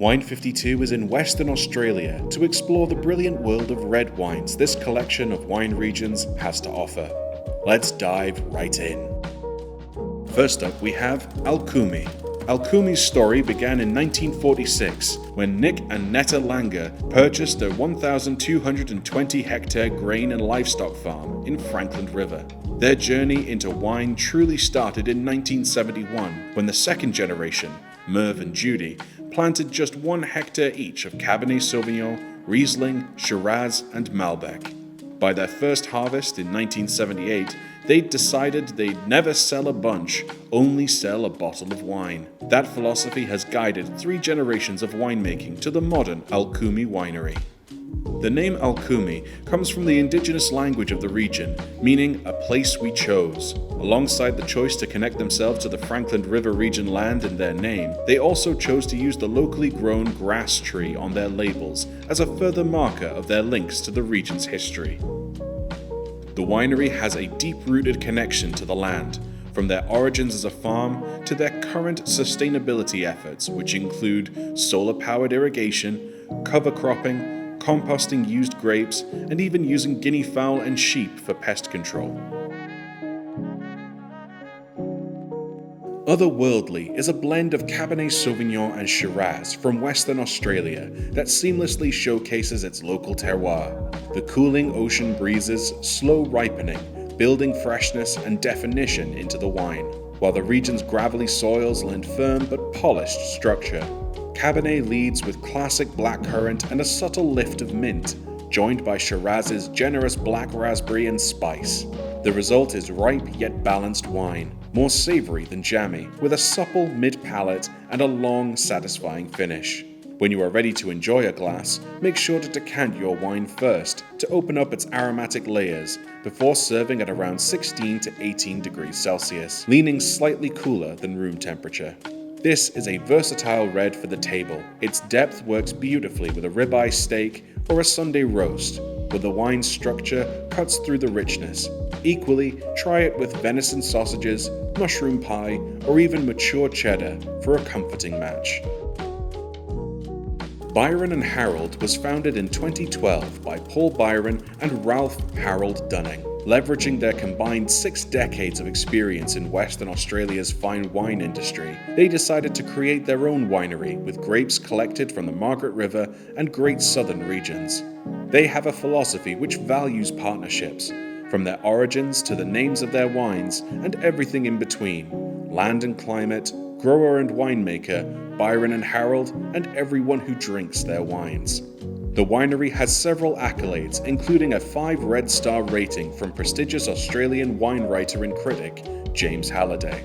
Wine 52 is in Western Australia to explore the brilliant world of red wines this collection of wine regions has to offer. Let's dive right in. First up, we have Alchumi. Alchumi's story began in 1946 when Nick and Netta Langer purchased a 1,220-hectare grain and livestock farm in Franklin River. Their journey into wine truly started in 1971 when the second generation, Merv and Judy, planted just 1 hectare each of Cabernet Sauvignon, Riesling, Shiraz, and Malbec. By their first harvest in 1978, they'd decided they'd never sell a bunch, only sell a bottle of wine. That philosophy has guided 3 generations of winemaking to the modern Alchumi winery. The name Alchumi comes from the indigenous language of the region, meaning a place we chose. Alongside the choice to connect themselves to the Franklin River region land in their name, they also chose to use the locally grown grass tree on their labels as a further marker of their links to the region's history. The winery has a deep-rooted connection to the land, from their origins as a farm to their current sustainability efforts, which include solar-powered irrigation, cover cropping, composting used grapes, and even using guinea fowl and sheep for pest control. Otherworldly is a blend of Cabernet Sauvignon and Shiraz from Western Australia that seamlessly showcases its local terroir. The cooling ocean breezes, slow ripening, building freshness and definition into the wine, while the region's gravelly soils lend firm but polished structure. Cabernet leads with classic blackcurrant and a subtle lift of mint, joined by Shiraz's generous black raspberry and spice. The result is ripe yet balanced wine, more savory than jammy, with a supple mid-palate and a long, satisfying finish. When you are ready to enjoy a glass, make sure to decant your wine first to open up its aromatic layers before serving at around 16 to 18 degrees Celsius, leaning slightly cooler than room temperature. This is a versatile red for the table. Its depth works beautifully with a ribeye steak or a Sunday roast, where the wine's structure cuts through the richness. Equally, try it with venison sausages, mushroom pie, or even mature cheddar for a comforting match. Byron and Harold was founded in 2012 by Paul Byron and Ralph Harold Dunning. Leveraging their combined 6 decades of experience in Western Australia's fine wine industry, they decided to create their own winery with grapes collected from the Margaret River and Great Southern regions. They have a philosophy which values partnerships, from their origins to the names of their wines and everything in between: land and climate, grower and winemaker, Byron and Harold, and everyone who drinks their wines. The winery has several accolades, including a 5 Red Star rating from prestigious Australian wine writer and critic, James Halliday.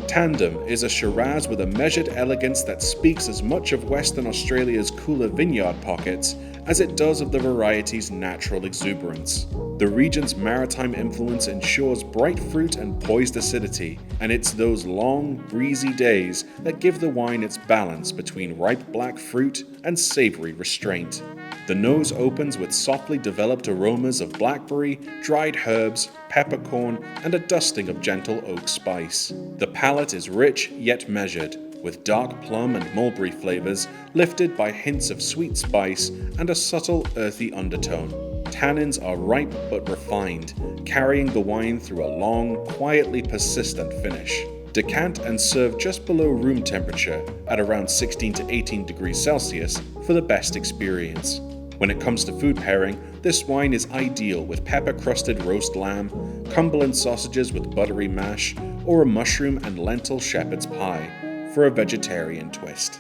Tandem is a Shiraz with a measured elegance that speaks as much of Western Australia's cooler vineyard pockets as it does of the variety's natural exuberance. The region's maritime influence ensures bright fruit and poised acidity, and it's those long, breezy days that give the wine its balance between ripe black fruit and savory restraint. The nose opens with softly developed aromas of blackberry, dried herbs, peppercorn, and a dusting of gentle oak spice. The palate is rich yet measured, with dark plum and mulberry flavors lifted by hints of sweet spice and a subtle earthy undertone. Tannins are ripe but refined, carrying the wine through a long, quietly persistent finish. Decant and serve just below room temperature at around 16 to 18 degrees Celsius for the best experience. When it comes to food pairing, this wine is ideal with pepper-crusted roast lamb, Cumberland sausages with buttery mash, or a mushroom and lentil shepherd's pie for a vegetarian twist.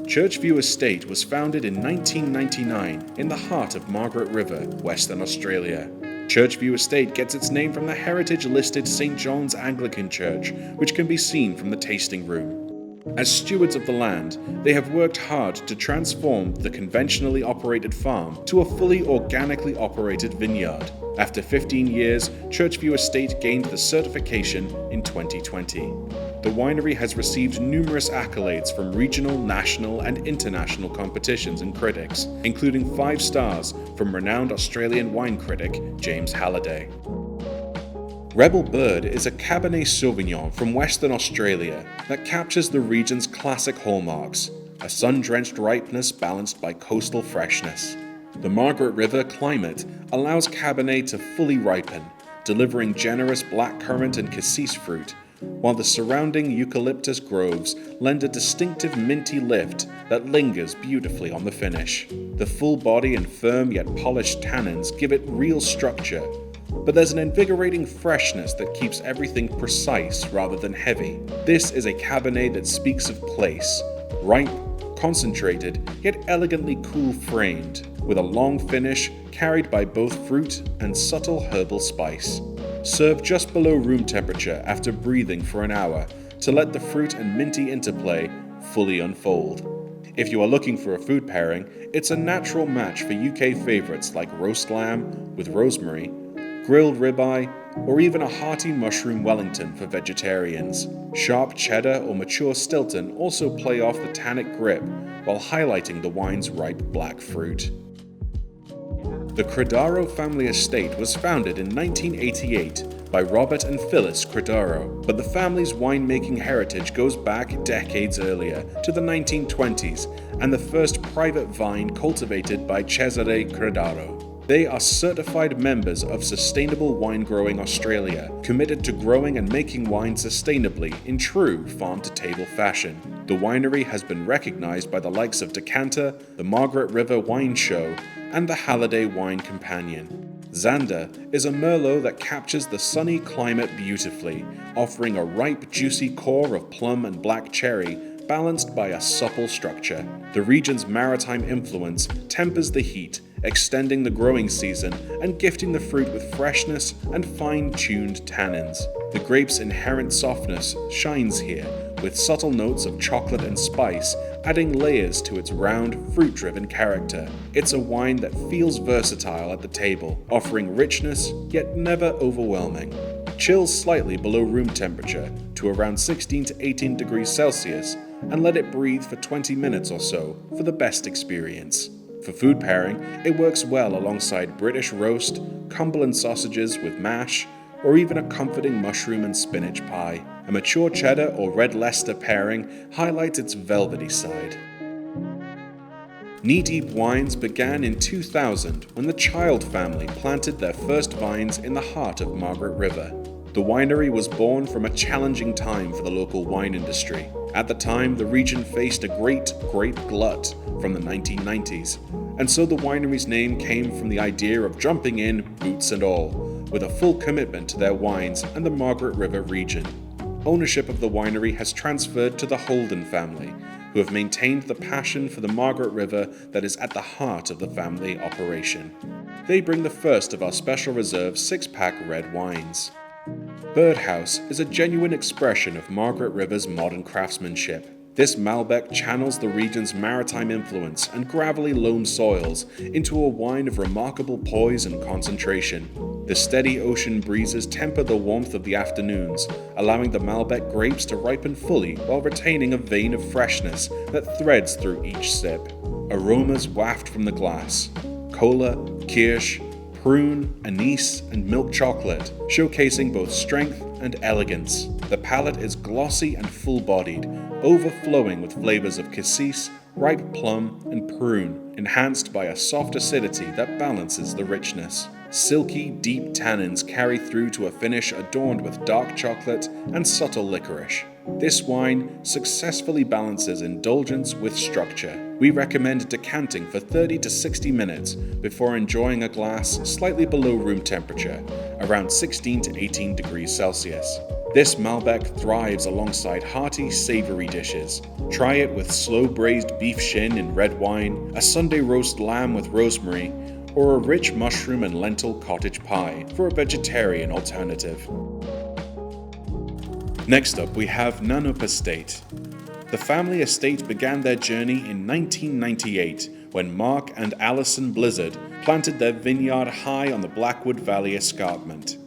Churchview Estate was founded in 1999 in the heart of Margaret River, Western Australia. Churchview Estate gets its name from the heritage-listed St. John's Anglican Church, which can be seen from the tasting room. As stewards of the land, they have worked hard to transform the conventionally operated farm to a fully organically operated vineyard. After 15 years, Churchview Estate gained the certification in 2020. The winery has received numerous accolades from regional, national, and international competitions and critics, including 5 stars from renowned Australian wine critic James Halliday. Rebel Bird is a Cabernet Sauvignon from Western Australia that captures the region's classic hallmarks: a sun-drenched ripeness balanced by coastal freshness. The Margaret River climate allows Cabernet to fully ripen, delivering generous blackcurrant and cassis fruit, while the surrounding eucalyptus groves lend a distinctive minty lift that lingers beautifully on the finish. The full body and firm yet polished tannins give it real structure, but there's an invigorating freshness that keeps everything precise rather than heavy. This is a Cabernet that speaks of place, ripe, concentrated, yet elegantly cool-framed, with a long finish carried by both fruit and subtle herbal spice. Serve just below room temperature after breathing for an hour to let the fruit and minty interplay fully unfold. If you are looking for a food pairing, it's a natural match for UK favourites like roast lamb with rosemary, grilled ribeye, or even a hearty mushroom Wellington for vegetarians. Sharp cheddar or mature Stilton also play off the tannic grip while highlighting the wine's ripe black fruit. The Credaro family estate was founded in 1988 by Robert and Phyllis Credaro, but the family's winemaking heritage goes back decades earlier to the 1920s and the first private vine cultivated by Cesare Credaro. They are certified members of Sustainable Wine Growing Australia, committed to growing and making wine sustainably in true farm-to-table fashion. The winery has been recognized by the likes of Decanter, the Margaret River Wine Show, and the Halliday Wine Companion. Zander is a Merlot that captures the sunny climate beautifully, offering a ripe, juicy core of plum and black cherry balanced by a supple structure. The region's maritime influence tempers the heat, extending the growing season and gifting the fruit with freshness and fine-tuned tannins. The grape's inherent softness shines here, with subtle notes of chocolate and spice adding layers to its round, fruit-driven character. It's a wine that feels versatile at the table, offering richness, yet never overwhelming. Chill slightly below room temperature to around 16 to 18 degrees Celsius and let it breathe for 20 minutes or so for the best experience. For food pairing, it works well alongside British roast, Cumberland sausages with mash, or even a comforting mushroom and spinach pie. A mature cheddar or red Leicester pairing highlights its velvety side. Knee Deep Wines began in 2000 when the Child family planted their first vines in the heart of Margaret River. The winery was born from a challenging time for the local wine industry. At the time, the region faced a great grape glut from the 1990s, and so the winery's name came from the idea of jumping in, boots and all, with a full commitment to their wines and the Margaret River region. Ownership of the winery has transferred to the Holden family, who have maintained the passion for the Margaret River that is at the heart of the family operation. They bring the first of our Special Reserve 6-pack red wines. Birdhouse is a genuine expression of Margaret River's modern craftsmanship. This Malbec channels the region's maritime influence and gravelly loam soils into a wine of remarkable poise and concentration. The steady ocean breezes temper the warmth of the afternoons, allowing the Malbec grapes to ripen fully while retaining a vein of freshness that threads through each sip. Aromas waft from the glass: cola, kirsch, prune, anise, and milk chocolate, showcasing both strength and elegance. The palate is glossy and full-bodied, overflowing with flavors of cassis, ripe plum, and prune, enhanced by a soft acidity that balances the richness. Silky, deep tannins carry through to a finish adorned with dark chocolate and subtle licorice. This wine successfully balances indulgence with structure. We recommend decanting for 30 to 60 minutes before enjoying a glass slightly below room temperature, around 16 to 18 degrees Celsius. This Malbec thrives alongside hearty, savory dishes. Try it with slow-braised beef shin in red wine, a Sunday roast lamb with rosemary, or a rich mushroom and lentil cottage pie for a vegetarian alternative. Next up, we have Nanup Estate. The family estate began their journey in 1998 when Mark and Alison Blizzard planted their vineyard high on the Blackwood Valley escarpment.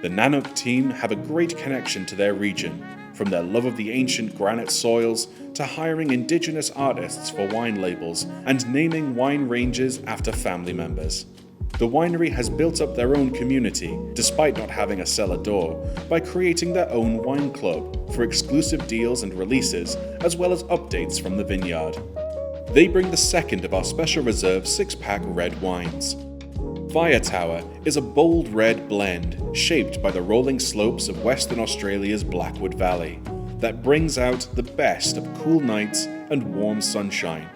The Nanup team have a great connection to their region, from their love of the ancient granite soils to hiring indigenous artists for wine labels and naming wine ranges after family members. The winery has built up their own community, despite not having a cellar door, by creating their own wine club for exclusive deals and releases, as well as updates from the vineyard. They bring the second of our Special Reserve 6-pack red wines. Fire Tower is a bold red blend shaped by the rolling slopes of Western Australia's Blackwood Valley that brings out the best of cool nights and warm sunshine,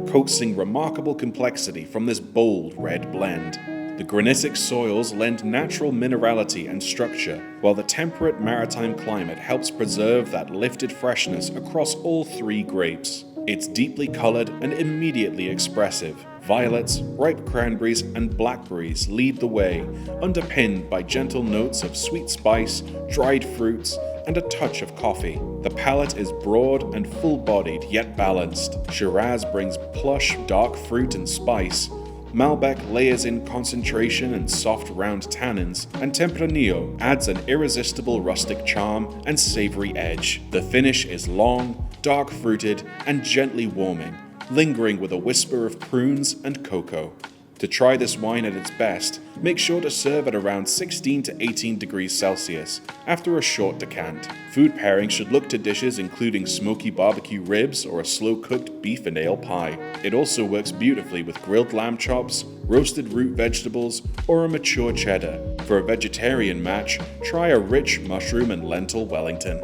coaxing remarkable complexity from this bold red blend. The granitic soils lend natural minerality and structure, while the temperate maritime climate helps preserve that lifted freshness across all three grapes. It's deeply colored and immediately expressive. Violets, ripe cranberries, and blackberries lead the way, underpinned by gentle notes of sweet spice, dried fruits, and a touch of coffee. The palate is broad and full-bodied yet balanced. Shiraz brings plush, dark fruit and spice. Malbec layers in concentration and soft round tannins, and Tempranillo adds an irresistible rustic charm and savory edge. The finish is long, dark-fruited, and gently warming, lingering with a whisper of prunes and cocoa. To try this wine at its best, make sure to serve at around 16 to 18 degrees Celsius after a short decant. Food pairing should look to dishes including smoky barbecue ribs or a slow-cooked beef and ale pie. It also works beautifully with grilled lamb chops, roasted root vegetables, or a mature cheddar. For a vegetarian match, try a rich mushroom and lentil Wellington.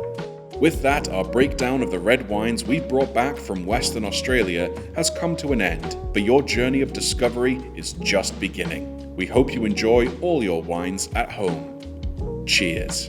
With that, our breakdown of the red wines we've brought back from Western Australia has come to an end, but your journey of discovery is just beginning. We hope you enjoy all your wines at home. Cheers.